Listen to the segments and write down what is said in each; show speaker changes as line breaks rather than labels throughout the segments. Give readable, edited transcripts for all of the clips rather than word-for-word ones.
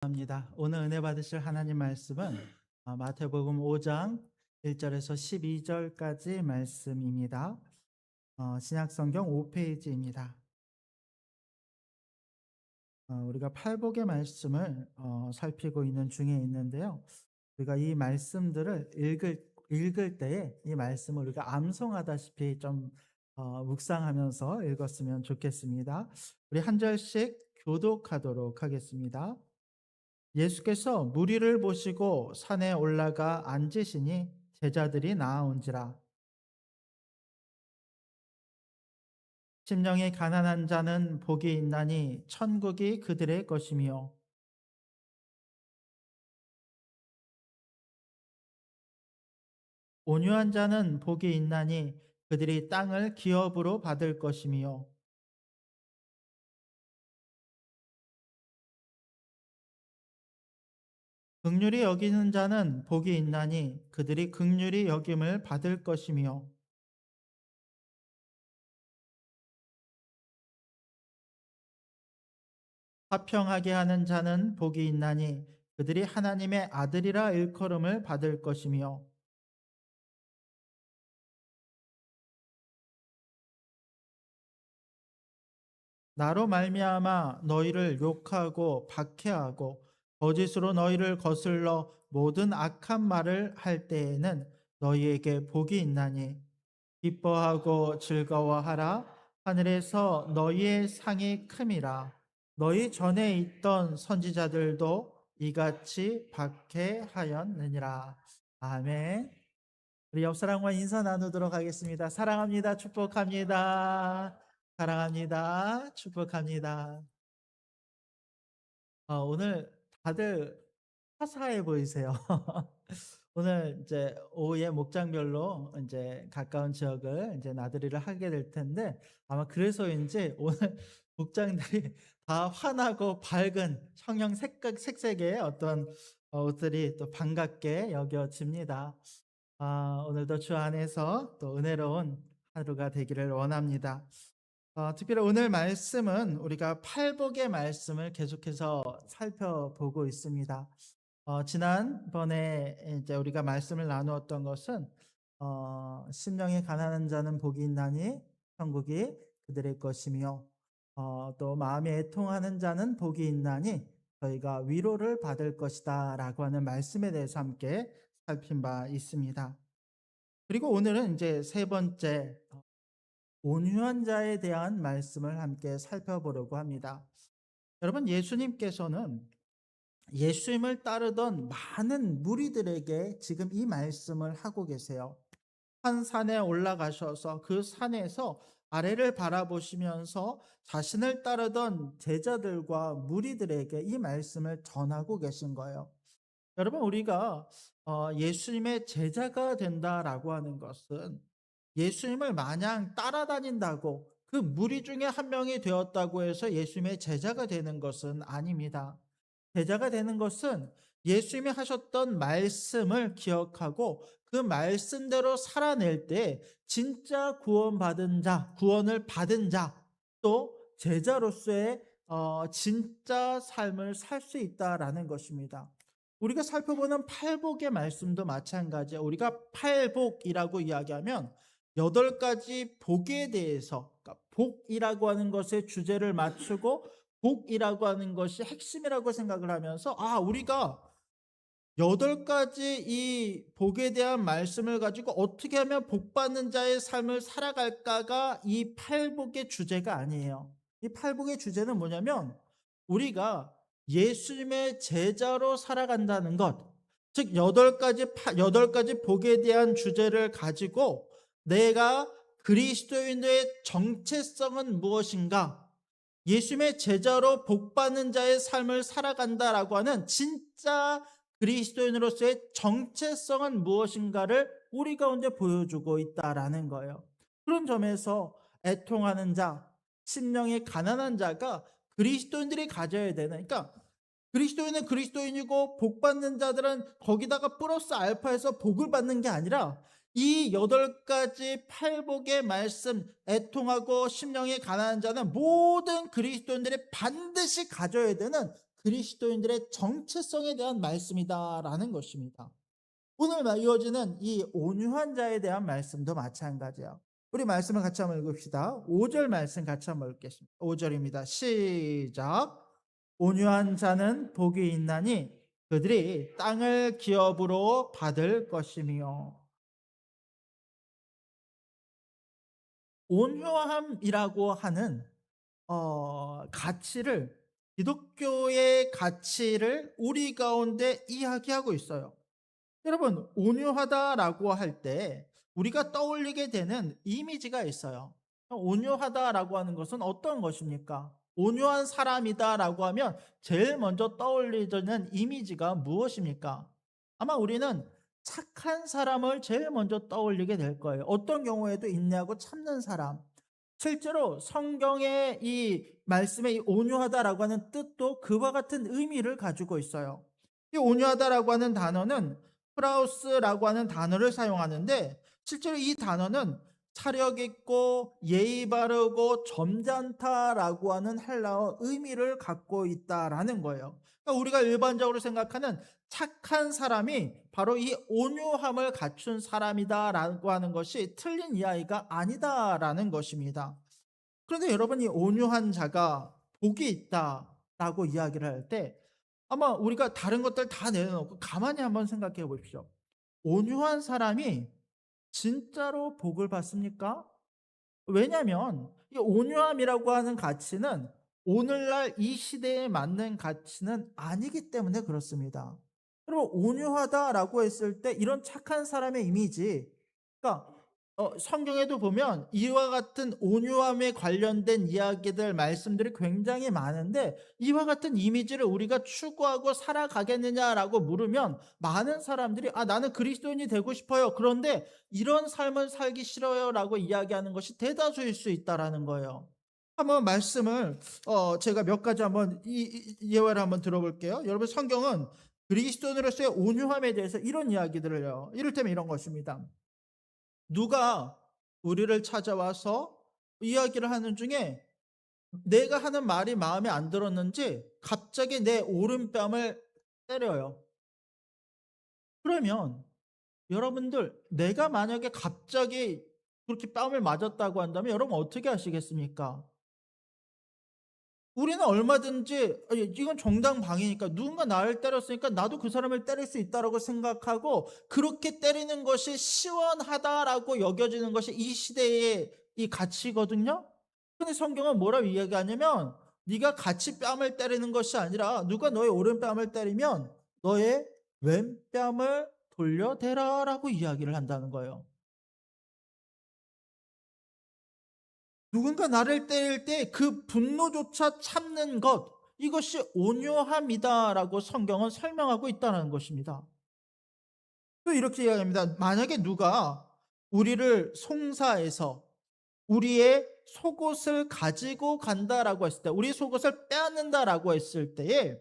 합니다. 오늘 은혜 받으실 하나님 말씀은 마태복음 5장 1절에서 12절까지 말씀입니다. 신약성경 5페이지입니다. 우리가 팔복의 말씀을 살피고 있는 중에 있는데요. 우리가 이 말씀들을 읽을 때에 이 말씀을 우리가 암송하다시피 좀 묵상하면서 읽었으면 좋겠습니다. 우리 한 절씩 교독하도록 하겠습니다. 예수께서 무리를 보시고 산에 올라가 앉으시니 제자들이 나아온지라. 심령이 가난한 자는 복이 있나니 천국이 그들의 것이며, 온유한 자는 복이 있나니 그들이 땅을 기업으로 받을 것이며, 긍휼히 여기는 자는 복이 있나니 그들이 긍휼히 여김을 받을 것이며, 화평하게 하는 자는 복이 있나니 그들이 하나님의 아들이라 일컬음을 받을 것이며, 나로 말미암아 너희를 욕하고 박해하고 거짓으로 너희를 거슬러 모든 악한 말을 할 때에는 너희에게 복이 있나니 기뻐하고 즐거워하라. 하늘에서 너희의 상이 큼이라. 너희 전에 있던 선지자들도 이같이 박해하였느니라. 아멘. 우리 옆 사람과 인사 나누도록 하겠습니다. 사랑합니다. 축복합니다. 사랑합니다. 축복합니다. 오늘 다들 화사해 보이세요. 오늘 이제 오후에 목장별로 이제 가까운 지역을 이제 나들이를 하게 될 텐데 아마 그래서인지 오늘 목장들이 다 환하고 밝은 청형 색색의 어떤 옷들이 또 반갑게 여겨집니다. 오늘도 주 안에서 또 은혜로운 하루가 되기를 원합니다. 특별히 오늘 말씀은 우리가 팔복의 말씀을 계속해서 살펴보고 있습니다. 지난번에 이제 우리가 말씀을 나누었던 것은 심령이 가난한 자는 복이 있나니 천국이 그들의 것이며, 또 마음이 애통하는 자는 복이 있나니 저희가 위로를 받을 것이다 라고 하는 말씀에 대해서 함께 살핀 바 있습니다. 그리고 오늘은 이제 세 번째 온유한 자에 대한 말씀을 함께 살펴보려고 합니다. 여러분, 예수님께서는 예수님을 따르던 많은 무리들에게 지금 이 말씀을 하고 계세요. 한 산에 올라가셔서 그 산에서 아래를 바라보시면서 자신을 따르던 제자들과 무리들에게 이 말씀을 전하고 계신 거예요. 여러분, 우리가 예수님의 제자가 된다라고 하는 것은 예수님을 마냥 따라다닌다고 그 무리 중에 한 명이 되었다고 해서 예수님의 제자가 되는 것은 아닙니다. 제자가 되는 것은 예수님이 하셨던 말씀을 기억하고 그 말씀대로 살아낼 때 진짜 구원받은 자, 구원을 받은 자, 또 제자로서의 진짜 삶을 살 수 있다라는 것입니다. 우리가 살펴보는 팔복의 말씀도 마찬가지예요. 우리가 팔복이라고 이야기하면 8가지 복에 대해서, 그러니까 복이라고 하는 것에 주제를 맞추고 복이라고 하는 것이 핵심이라고 생각을 하면서 우리가 8가지 이 복에 대한 말씀을 가지고 어떻게 하면 복받는 자의 삶을 살아갈까가 이 팔복의 주제가 아니에요. 이 팔복의 주제는 뭐냐면 우리가 예수님의 제자로 살아간다는 것, 즉 8가지 복에 대한 주제를 가지고 내가 그리스도인의 정체성은 무엇인가, 예수님의 제자로 복받는 자의 삶을 살아간다라고 하는 진짜 그리스도인으로서의 정체성은 무엇인가를 우리 가운데 보여주고 있다라는 거예요. 그런 점에서 애통하는 자, 심령이 가난한 자가 그리스도인들이 가져야 되는, 그러니까 그리스도인은 그리스도인이고 복받는 자들은 거기다가 플러스 알파해서 복을 받는 게 아니라 이 8가지 팔복의 말씀, 애통하고 심령이 가난한 자는 모든 그리스도인들이 반드시 가져야 되는 그리스도인들의 정체성에 대한 말씀이다라는 것입니다. 오늘 이어지는 이 온유한 자에 대한 말씀도 마찬가지예요. 우리 말씀을 같이 한번 읽읍시다. 5절 말씀 같이 한번 읽겠습니다. 5절입니다. 시작. 온유한 자는 복이 있나니 그들이 땅을 기업으로 받을 것이며. 온유함이라고 하는 가치를, 기독교의 가치를 우리 가운데 이야기하고 있어요. 여러분, 온유하다라고 할 때 우리가 떠올리게 되는 이미지가 있어요. 온유하다라고 하는 것은 어떤 것입니까? 온유한 사람이다라고 하면 제일 먼저 떠올리는 이미지가 무엇입니까? 아마 우리는 착한 사람을 제일 먼저 떠올리게 될 거예요. 어떤 경우에도 인내하고 참는 사람. 실제로 성경의 이 말씀의 이 온유하다라고 하는 뜻도 그와 같은 의미를 가지고 있어요. 이 온유하다라고 하는 단어는 프라우스라고 하는 단어를 사용하는데, 실제로 이 단어는 차력 있고 예의 바르고 점잖다라고 하는 헬라어 의미를 갖고 있다라는 거예요. 그러니까 우리가 일반적으로 생각하는 착한 사람이 바로 이 온유함을 갖춘 사람이다라고 하는 것이 틀린 이야기가 아니다라는 것입니다. 그런데 여러분, 이 온유한 자가 복이 있다라고 이야기를 할 때 아마 우리가 다른 것들 다 내려놓고 가만히 한번 생각해 보십시오. 온유한 사람이 진짜로 복을 받습니까? 왜냐하면 이 온유함이라고 하는 가치는 오늘날 이 시대에 맞는 가치는 아니기 때문에 그렇습니다. 여러분, 온유하다라고 했을 때 이런 착한 사람의 이미지, 그러니까 성경에도 보면 이와 같은 온유함에 관련된 이야기들, 말씀들이 굉장히 많은데, 이와 같은 이미지를 우리가 추구하고 살아가겠느냐라고 물으면 많은 사람들이 나는 그리스도인이 되고 싶어요. 그런데 이런 삶을 살기 싫어요라고 이야기하는 것이 대다수일 수 있다라는 거예요. 한번 말씀을 제가 몇 가지 한번 예화를 한번 들어볼게요. 여러분, 성경은 그리스도인으로서의 온유함에 대해서 이런 이야기들을요. 이를테면 이런 것입니다. 누가 우리를 찾아와서 이야기를 하는 중에 내가 하는 말이 마음에 안 들었는지 갑자기 내 오른뺨을 때려요. 그러면 여러분들, 내가 만약에 갑자기 그렇게 뺨을 맞았다고 한다면 여러분 어떻게 하시겠습니까? 우리는 얼마든지 이건 정당방위니까 누군가 나를 때렸으니까 나도 그 사람을 때릴 수 있다라고 생각하고, 그렇게 때리는 것이 시원하다라고 여겨지는 것이 이 시대의 이 가치거든요. 근데 성경은 뭐라고 이야기하냐면, 네가 같이 뺨을 때리는 것이 아니라 누가 너의 오른뺨을 때리면 너의 왼뺨을 돌려대라라고 이야기를 한다는 거예요. 누군가 나를 때릴 때 그 분노조차 참는 것, 이것이 온유함이다라고 성경은 설명하고 있다는 것입니다. 또 이렇게 이야기합니다. 만약에 누가 우리를 송사해서 우리의 속옷을 가지고 간다라고 했을 때, 우리 속옷을 빼앗는다라고 했을 때에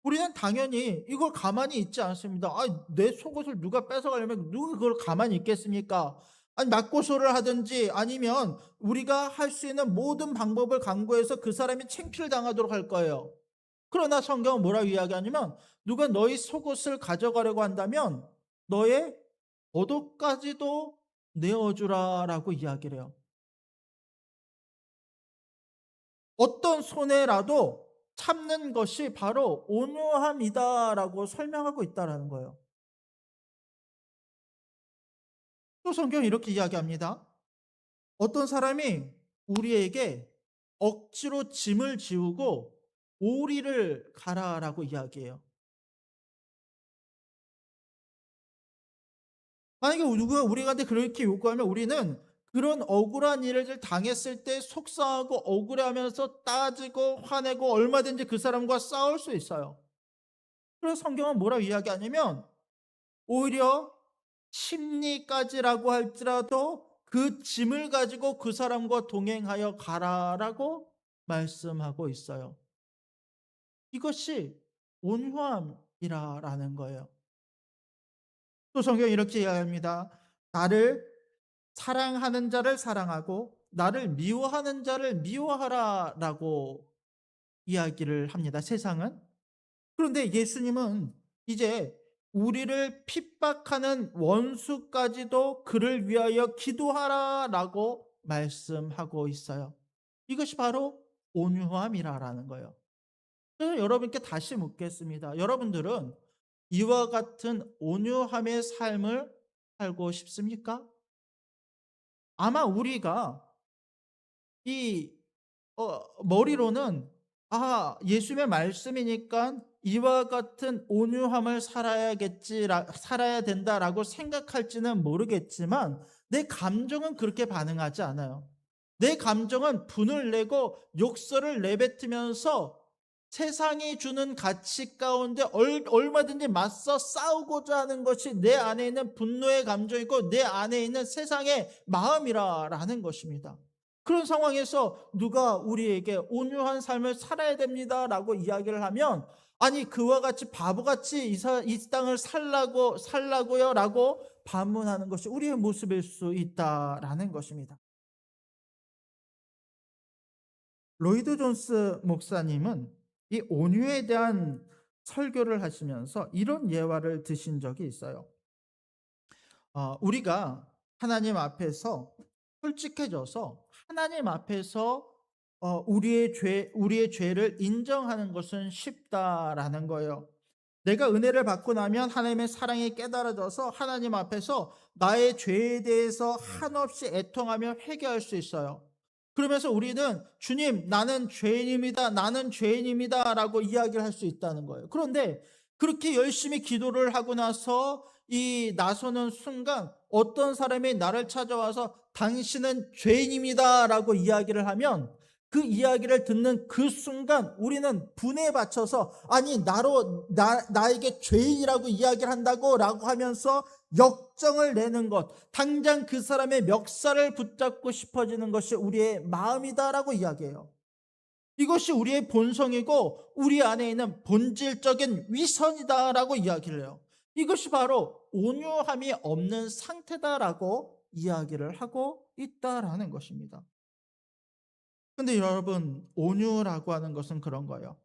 우리는 당연히 이걸 가만히 있지 않습니다. 내 속옷을 누가 뺏어가려면 누가 그걸 가만히 있겠습니까? 아니, 맞고소를 하든지 아니면 우리가 할 수 있는 모든 방법을 강구해서 그 사람이 창피를 당하도록 할 거예요. 그러나 성경은 뭐라고 이야기하냐면, 누가 너희 속옷을 가져가려고 한다면 너의 겉옷까지도 내어주라라고 이야기를 해요. 어떤 손해라도 참는 것이 바로 온유함이다라고 설명하고 있다라는 거예요. 또 성경은 이렇게 이야기합니다. 어떤 사람이 우리에게 억지로 짐을 지우고 오리를 가라라고 이야기해요. 만약에 누가 우리한테 그렇게 요구하면 우리는 그런 억울한 일을 당했을 때 속상하고 억울해하면서 따지고 화내고 얼마든지 그 사람과 싸울 수 있어요. 그래서 성경은 뭐라고 이야기하냐면, 오히려 심리까지라고 할지라도 그 짐을 가지고 그 사람과 동행하여 가라라고 말씀하고 있어요. 이것이 온유함이라는 거예요. 또 성경이 이렇게 이야기합니다. 나를 사랑하는 자를 사랑하고 나를 미워하는 자를 미워하라라고 이야기를 합니다. 세상은 그런데 예수님은 이제 우리를 핍박하는 원수까지도 그를 위하여 기도하라라고 말씀하고 있어요. 이것이 바로 온유함이라는 거예요. 그래서 여러분께 다시 묻겠습니다. 여러분들은 이와 같은 온유함의 삶을 살고 싶습니까? 아마 우리가 이 머리로는 예수님의 말씀이니까 이와 같은 온유함을 살아야 된다라고 생각할지는 모르겠지만 내 감정은 그렇게 반응하지 않아요. 내 감정은 분을 내고 욕설을 내뱉으면서 세상이 주는 가치 가운데 얼마든지 맞서 싸우고자 하는 것이 내 안에 있는 분노의 감정이고 내 안에 있는 세상의 마음이라는 것입니다. 그런 상황에서 누가 우리에게 온유한 삶을 살아야 됩니다라고 이야기를 하면, 아니 그와 같이 바보같이 이 땅을 살라고요라고 반문하는 것이 우리의 모습일 수 있다라는 것입니다. 로이드 존스 목사님은 이 온유에 대한 설교를 하시면서 이런 예화를 드신 적이 있어요. 우리가 하나님 앞에서 솔직해져서 하나님 앞에서 우리의 죄를 인정하는 것은 쉽다라는 거예요. 내가 은혜를 받고 나면 하나님의 사랑이 깨달아져서 하나님 앞에서 나의 죄에 대해서 한없이 애통하며 회개할 수 있어요. 그러면서 우리는 주님, 나는 죄인입니다. 나는 죄인입니다. 라고 이야기를 할 수 있다는 거예요. 그런데 그렇게 열심히 기도를 하고 나서 이 나서는 순간 어떤 사람이 나를 찾아와서 당신은 죄인입니다. 라고 이야기를 하면 그 이야기를 듣는 그 순간 우리는 분에 받쳐서 아니 나에게 죄인이라고 이야기를 한다고 라고 하면서 역정을 내는 것, 당장 그 사람의 멱살을 붙잡고 싶어지는 것이 우리의 마음이다라고 이야기해요. 이것이 우리의 본성이고 우리 안에 있는 본질적인 위선이다라고 이야기를 해요. 이것이 바로 온유함이 없는 상태다라고 이야기를 하고 있다라는 것입니다. 근데 여러분, 온유라고 하는 것은 그런 거예요.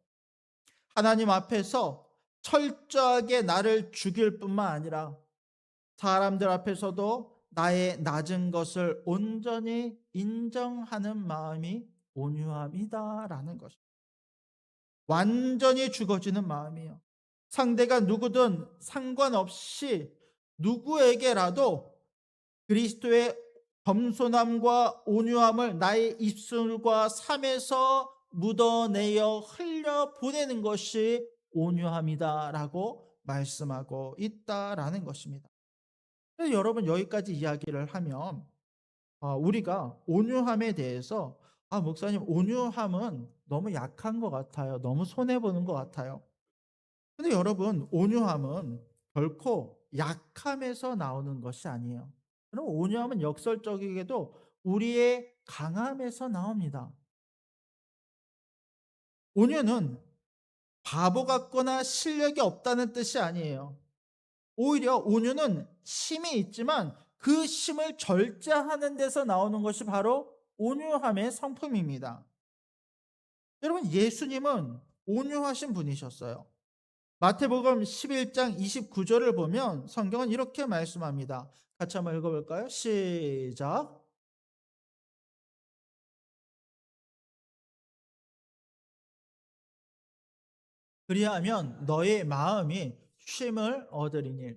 하나님 앞에서 철저하게 나를 죽일 뿐만 아니라 사람들 앞에서도 나의 낮은 것을 온전히 인정하는 마음이 온유함이다라는 것입니다. 완전히 죽어지는 마음이요. 상대가 누구든 상관없이 누구에게라도 그리스도의 겸손함과 온유함을 나의 입술과 삶에서 묻어내어 흘려 보내는 것이 온유함이다라고 말씀하고 있다라는 것입니다. 그래서 여러분, 여기까지 이야기를 하면 우리가 온유함에 대해서 목사님, 온유함은 너무 약한 것 같아요. 너무 손해보는 것 같아요. 근데 여러분, 온유함은 결코 약함에서 나오는 것이 아니에요. 그럼 온유함은 역설적이게도 우리의 강함에서 나옵니다. 온유는 바보 같거나 실력이 없다는 뜻이 아니에요. 오히려 온유는 심이 있지만 그 심을 절제하는 데서 나오는 것이 바로 온유함의 성품입니다. 여러분, 예수님은 온유하신 분이셨어요. 마태복음 11장 29절을 보면 성경은 이렇게 말씀합니다. 같이 한번 읽어볼까요? 시작. 그리하면 너의 마음이 쉼을 얻으리니.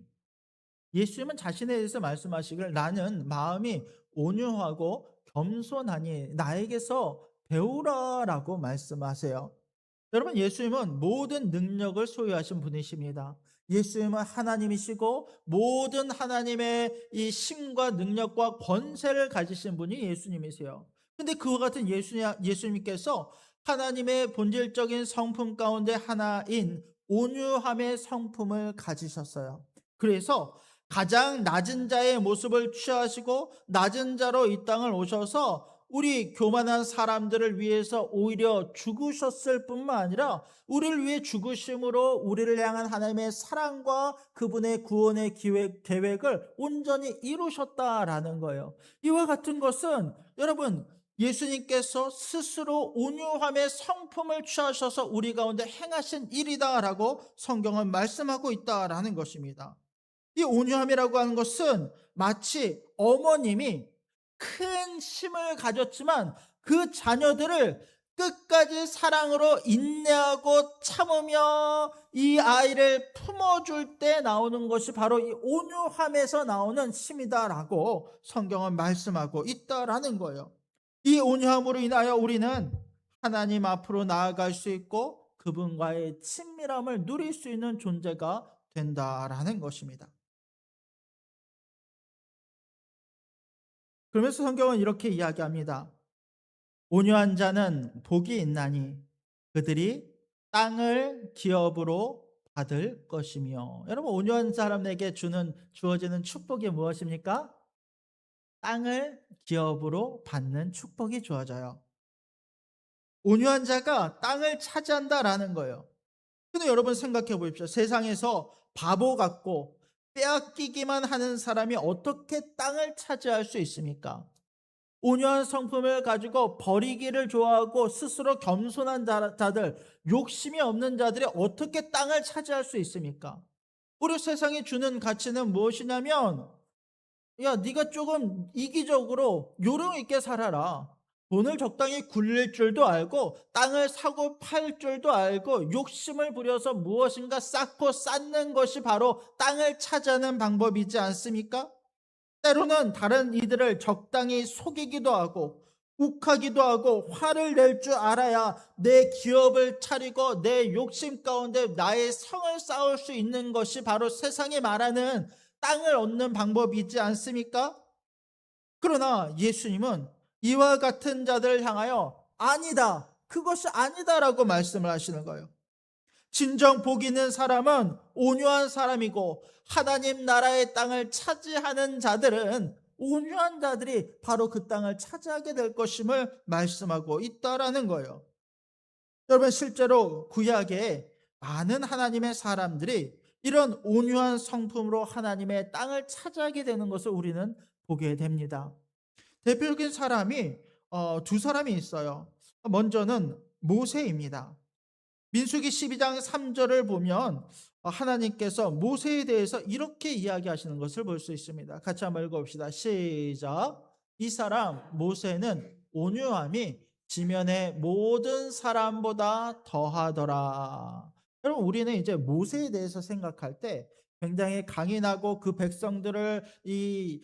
예수님은 자신에 대해서 말씀하시길 나는 마음이 온유하고 겸손하니 나에게서 배우라라고 말씀하세요. 여러분, 예수님은 모든 능력을 소유하신 분이십니다. 예수님은 하나님이시고 모든 하나님의 이 힘과 능력과 권세를 가지신 분이 예수님이세요. 근데 그와 같은 예수님께서 하나님의 본질적인 성품 가운데 하나인 온유함의 성품을 가지셨어요. 그래서 가장 낮은 자의 모습을 취하시고 낮은 자로 이 땅을 오셔서 우리 교만한 사람들을 위해서 오히려 죽으셨을 뿐만 아니라 우리를 위해 죽으심으로 우리를 향한 하나님의 사랑과 그분의 구원의 계획을 온전히 이루셨다라는 거예요. 이와 같은 것은 여러분, 예수님께서 스스로 온유함의 성품을 취하셔서 우리 가운데 행하신 일이다라고 성경은 말씀하고 있다라는 것입니다. 이 온유함이라고 하는 것은 마치 어머님이 큰 힘을 가졌지만 그 자녀들을 끝까지 사랑으로 인내하고 참으며 이 아이를 품어줄 때 나오는 것이 바로 이 온유함에서 나오는 힘이다라고 성경은 말씀하고 있다라는 거예요. 이 온유함으로 인하여 우리는 하나님 앞으로 나아갈 수 있고 그분과의 친밀함을 누릴 수 있는 존재가 된다라는 것입니다. 그러면서 성경은 이렇게 이야기합니다. 온유한 자는 복이 있나니 그들이 땅을 기업으로 받을 것이며. 여러분, 온유한 사람에게 주어지는 축복이 무엇입니까? 땅을 기업으로 받는 축복이 주어져요. 온유한 자가 땅을 차지한다라는 거예요. 근데 여러분 생각해 보십시오. 세상에서 바보 같고 빼앗기기만 하는 사람이 어떻게 땅을 차지할 수 있습니까? 온유한 성품을 가지고 버리기를 좋아하고 스스로 겸손한 자들, 욕심이 없는 자들이 어떻게 땅을 차지할 수 있습니까? 우리 세상이 주는 가치는 무엇이냐면, 야, 네가 조금 이기적으로 요령 있게 살아라. 돈을 적당히 굴릴 줄도 알고 땅을 사고 팔 줄도 알고 욕심을 부려서 무엇인가 쌓고 쌓는 것이 바로 땅을 차지하는 방법이지 않습니까? 때로는 다른 이들을 적당히 속이기도 하고 욱하기도 하고 화를 낼 줄 알아야 내 기업을 차리고 내 욕심 가운데 나의 성을 쌓을 수 있는 것이 바로 세상이 말하는 땅을 얻는 방법이지 않습니까? 그러나 예수님은 이와 같은 자들을 향하여 아니다, 그것이 아니다라고 말씀을 하시는 거예요. 진정 복 있는 사람은 온유한 사람이고 하나님 나라의 땅을 차지하는 자들은 온유한 자들이 바로 그 땅을 차지하게 될 것임을 말씀하고 있다라는 거예요. 여러분, 실제로 구약에 많은 하나님의 사람들이 이런 온유한 성품으로 하나님의 땅을 차지하게 되는 것을 우리는 보게 됩니다. 대표적인 사람이 두 사람이 있어요. 먼저는 모세입니다. 민수기 12장 3절을 보면 하나님께서 모세에 대해서 이렇게 이야기하시는 것을 볼 수 있습니다. 같이 한번 읽어봅시다. 시작. 이 사람 모세는 온유함이 지면의 모든 사람보다 더하더라. 여러분, 우리는 이제 모세에 대해서 생각할 때 굉장히 강인하고 그 백성들을 이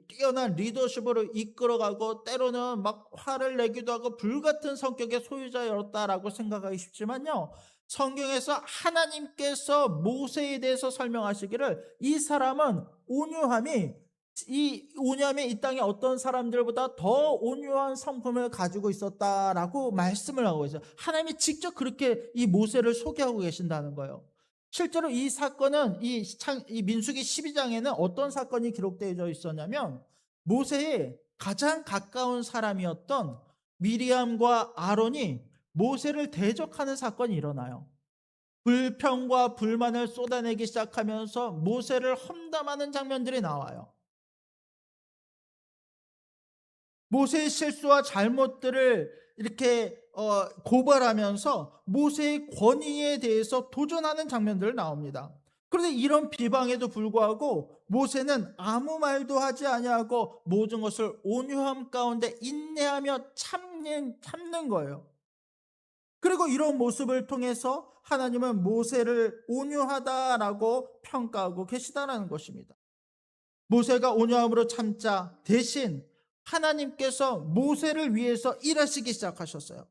뛰어난 리더십으로 이끌어가고 때로는 막 화를 내기도 하고 불같은 성격의 소유자였다라고 생각하기 쉽지만요. 성경에서 하나님께서 모세에 대해서 설명하시기를 이 사람은 온유함이 이 땅에 어떤 사람들보다 더 온유한 성품을 가지고 있었다라고 말씀을 하고 있어요. 하나님이 직접 그렇게 이 모세를 소개하고 계신다는 거예요. 실제로 이 사건은 이 민수기 12장에는 어떤 사건이 기록되어 있었냐면 모세의 가장 가까운 사람이었던 미리암과 아론이 모세를 대적하는 사건이 일어나요. 불평과 불만을 쏟아내기 시작하면서 모세를 험담하는 장면들이 나와요. 모세의 실수와 잘못들을 이렇게 고발하면서 모세의 권위에 대해서 도전하는 장면들 나옵니다. 그런데 이런 비방에도 불구하고 모세는 아무 말도 하지 아니하고 모든 것을 온유함 가운데 인내하며 참는 거예요. 그리고 이런 모습을 통해서 하나님은 모세를 온유하다라고 평가하고 계시다라는 것입니다. 모세가 온유함으로 참자 대신 하나님께서 모세를 위해서 일하시기 시작하셨어요.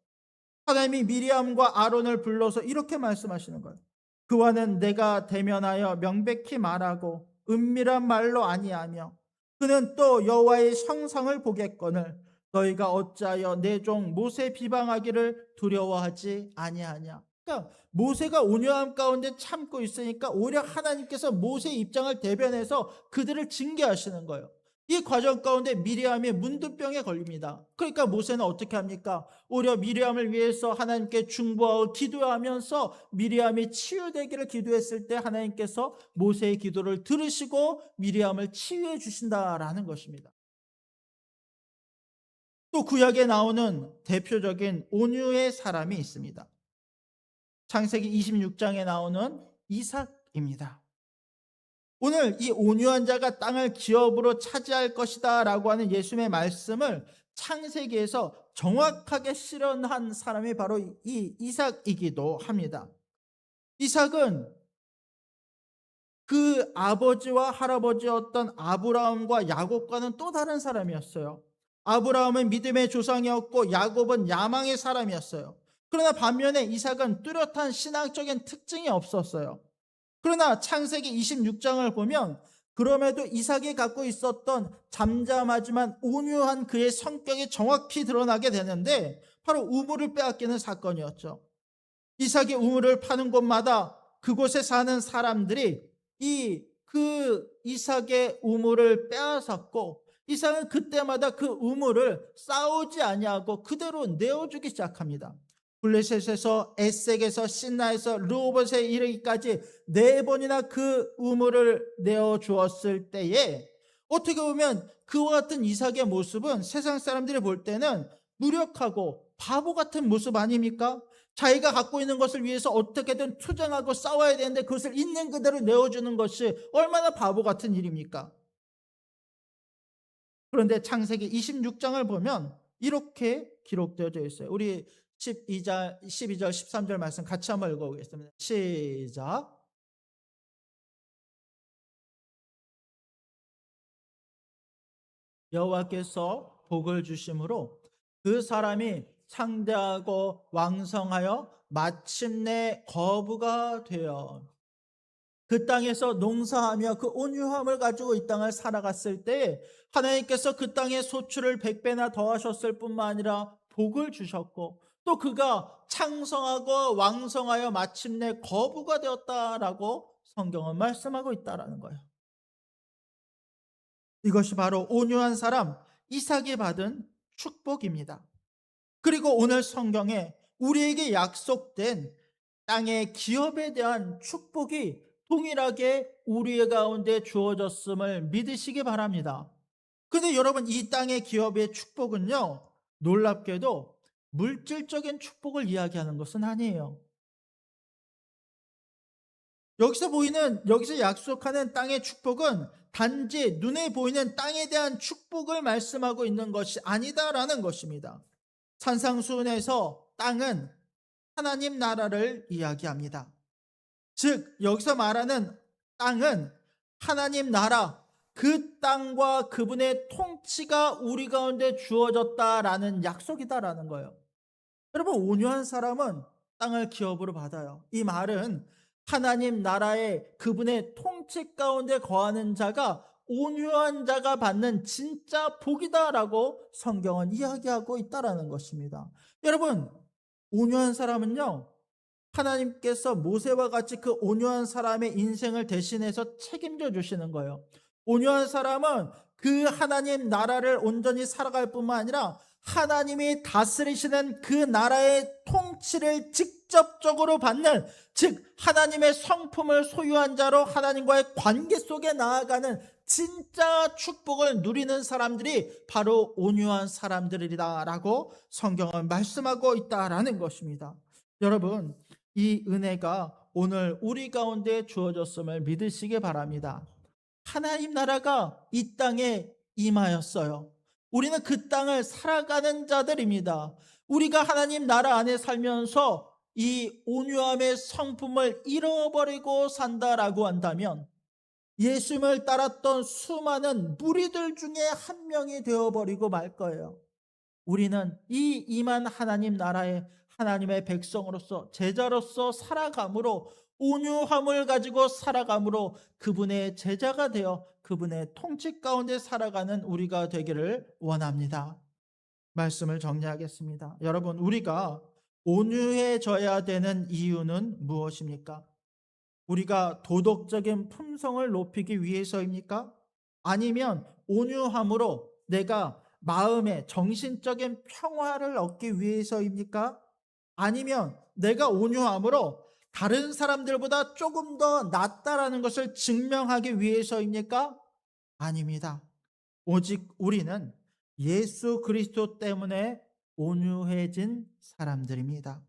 하나님이 미리암과 아론을 불러서 이렇게 말씀하시는 거예요. 그와는 내가 대면하여 명백히 말하고 은밀한 말로 아니하며 그는 또 여호와의 형상을 보겠거늘 너희가 어찌하여 내 종 모세 비방하기를 두려워하지 아니하냐. 그러니까 모세가 온유함 가운데 참고 있으니까 오히려 하나님께서 모세의 입장을 대변해서 그들을 징계하시는 거예요. 이 과정 가운데 미리암이 문두병에 걸립니다. 그러니까 모세는 어떻게 합니까? 오히려 미리암을 위해서 하나님께 중보하고 기도하면서 미리암이 치유되기를 기도했을 때 하나님께서 모세의 기도를 들으시고 미리암을 치유해 주신다라는 것입니다. 또 구약에 나오는 대표적인 온유의 사람이 있습니다. 창세기 26장에 나오는 이삭입니다. 오늘 이 온유한 자가 땅을 기업으로 차지할 것이다 라고 하는 예수님의 말씀을 창세기에서 정확하게 실현한 사람이 바로 이 이삭이기도 합니다. 이삭은 그 아버지와 할아버지였던 아브라함과 야곱과는 또 다른 사람이었어요. 아브라함은 믿음의 조상이었고 야곱은 야망의 사람이었어요. 그러나 반면에 이삭은 뚜렷한 신앙적인 특징이 없었어요. 그러나 창세기 26장을 보면 그럼에도 이삭이 갖고 있었던 잠잠하지만 온유한 그의 성격이 정확히 드러나게 되는데 바로 우물을 빼앗기는 사건이었죠. 이삭이 우물을 파는 곳마다 그곳에 사는 사람들이 그 이삭의 우물을 빼앗았고 이삭은 그때마다 그 우물을 싸우지 아니하고 그대로 내어주기 시작합니다. 블레셋에서 에색에서 신나에서 르호봇에 이르기까지 4번이나 그 우물을 내어주었을 때에 어떻게 보면 그와 같은 이삭의 모습은 세상 사람들이 볼 때는 무력하고 바보 같은 모습 아닙니까? 자기가 갖고 있는 것을 위해서 어떻게든 투쟁하고 싸워야 되는데 그것을 있는 그대로 내어주는 것이 얼마나 바보 같은 일입니까? 그런데 창세기 26장을 보면 이렇게 기록되어져 있어요. 우리 12절, 13절 말씀 같이 한번 읽어보겠습니다. 시작. 여호와께서 복을 주심으로 그 사람이 창대하고 왕성하여 마침내 거부가 되어 그 땅에서 농사하며 그 온유함을 가지고 이 땅을 살아갔을 때 하나님께서 그 땅에 소출을 100배나 더하셨을 뿐만 아니라 복을 주셨고 또 그가 창성하고 왕성하여 마침내 거부가 되었다라고 성경은 말씀하고 있다라는 거예요. 이것이 바로 온유한 사람 이삭이 받은 축복입니다. 그리고 오늘 성경에 우리에게 약속된 땅의 기업에 대한 축복이 동일하게 우리 가운데 주어졌음을 믿으시기 바랍니다. 근데 여러분 이 땅의 기업의 축복은요 놀랍게도 물질적인 축복을 이야기하는 것은 아니에요. 여기서 약속하는 땅의 축복은 단지 눈에 보이는 땅에 대한 축복을 말씀하고 있는 것이 아니다라는 것입니다. 산상수훈에서 땅은 하나님 나라를 이야기합니다. 즉 여기서 말하는 땅은 하나님 나라, 그 땅과 그분의 통치가 우리 가운데 주어졌다라는 약속이다라는 거예요. 여러분 온유한 사람은 땅을 기업으로 받아요. 이 말은 하나님 나라의 그분의 통치 가운데 거하는 자가 온유한 자가 받는 진짜 복이다라고 성경은 이야기하고 있다라는 것입니다. 여러분 온유한 사람은요 하나님께서 모세와 같이 그 온유한 사람의 인생을 대신해서 책임져 주시는 거예요. 온유한 사람은 그 하나님 나라를 온전히 살아갈 뿐만 아니라 하나님이 다스리시는 그 나라의 통치를 직접적으로 받는, 즉 하나님의 성품을 소유한 자로 하나님과의 관계 속에 나아가는 진짜 축복을 누리는 사람들이 바로 온유한 사람들이라고 성경은 말씀하고 있다라는 것입니다. 여러분 이 은혜가 오늘 우리 가운데 주어졌음을 믿으시기 바랍니다. 하나님 나라가 이 땅에 임하였어요. 우리는 그 땅을 살아가는 자들입니다. 우리가 하나님 나라 안에 살면서 이 온유함의 성품을 잃어버리고 산다라고 한다면 예수님을 따랐던 수많은 무리들 중에 한 명이 되어버리고 말 거예요. 우리는 이 임한 하나님 나라에 하나님의 백성으로서 제자로서 살아감으로 온유함을 가지고 살아감으로 그분의 제자가 되어 그분의 통치 가운데 살아가는 우리가 되기를 원합니다. 말씀을 정리하겠습니다. 여러분 우리가 온유해져야 되는 이유는 무엇입니까? 우리가 도덕적인 품성을 높이기 위해서입니까? 아니면 온유함으로 내가 마음의 정신적인 평화를 얻기 위해서입니까? 아니면 내가 온유함으로 다른 사람들보다 조금 더 낫다라는 것을 증명하기 위해서입니까? 아닙니다. 오직 우리는 예수 그리스도 때문에 온유해진 사람들입니다.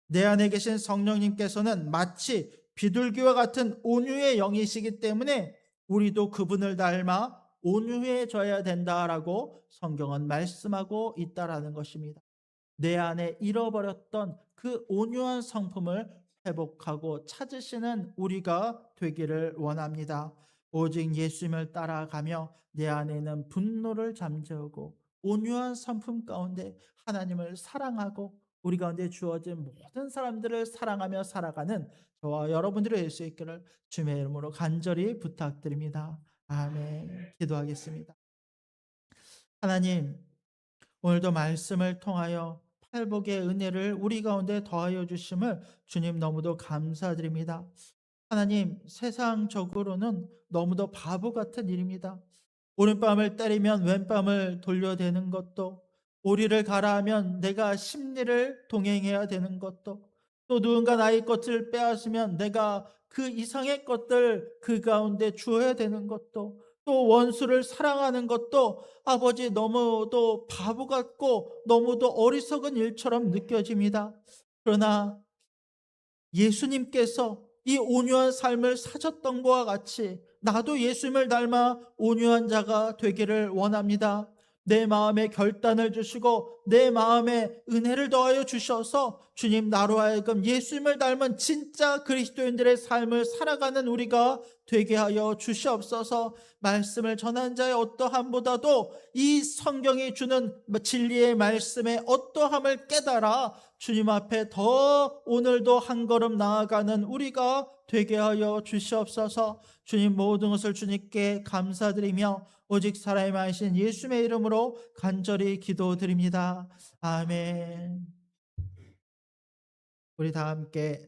내 안에 계신 성령님께서는 마치 비둘기와 같은 온유의 영이시기 때문에 우리도 그분을 닮아 온유해져야 된다라고 성경은 말씀하고 있다라는 것입니다. 내 안에 잃어버렸던 그 온유한 성품을 회복하고 찾으시는 우리가 되기를 원합니다. 오직 예수님을 따라가며 내 안에 있는 분노를 잠재우고 온유한 성품 가운데 하나님을 사랑하고 우리 가운데 주어진 모든 사람들을 사랑하며 살아가는 저와 여러분들이 될 수 있기를 주님의 이름으로 간절히 부탁드립니다. 아멘. 기도하겠습니다. 하나님, 오늘도 말씀을 통하여 팔복의 은혜를 우리 가운데 더하여 주심을 주님 너무도 감사드립니다. 하나님, 세상적으로는 너무도 바보 같은 일입니다. 오른밤을 때리면 왼밤을 돌려대는 것도, 오리를 가라 하면 내가 십리를 동행해야 되는 것도, 또 누군가 나의 것을 빼앗으면 내가 그 이상의 것들 그 가운데 주어야 되는 것도, 또 원수를 사랑하는 것도 아버지 너무도 바보 같고 너무도 어리석은 일처럼 느껴집니다. 그러나 예수님께서 이 온유한 삶을 사셨던 것과 같이 나도 예수님을 닮아 온유한 자가 되기를 원합니다. 내 마음에 결단을 주시고 내 마음에 은혜를 더하여 주셔서 주님 나로 하여금 예수님을 닮은 진짜 그리스도인들의 삶을 살아가는 우리가 되게 하여 주시옵소서. 말씀을 전한 자의 어떠함보다도 이 성경이 주는 진리의 말씀의 어떠함을 깨달아 주님 앞에 더 오늘도 한 걸음 나아가는 우리가 되게 하여 주시옵소서. 주님 모든 것을 주님께 감사드리며 오직 살아계신 예수님의 이름으로 간절히 기도드립니다. 아멘. 우리 다 함께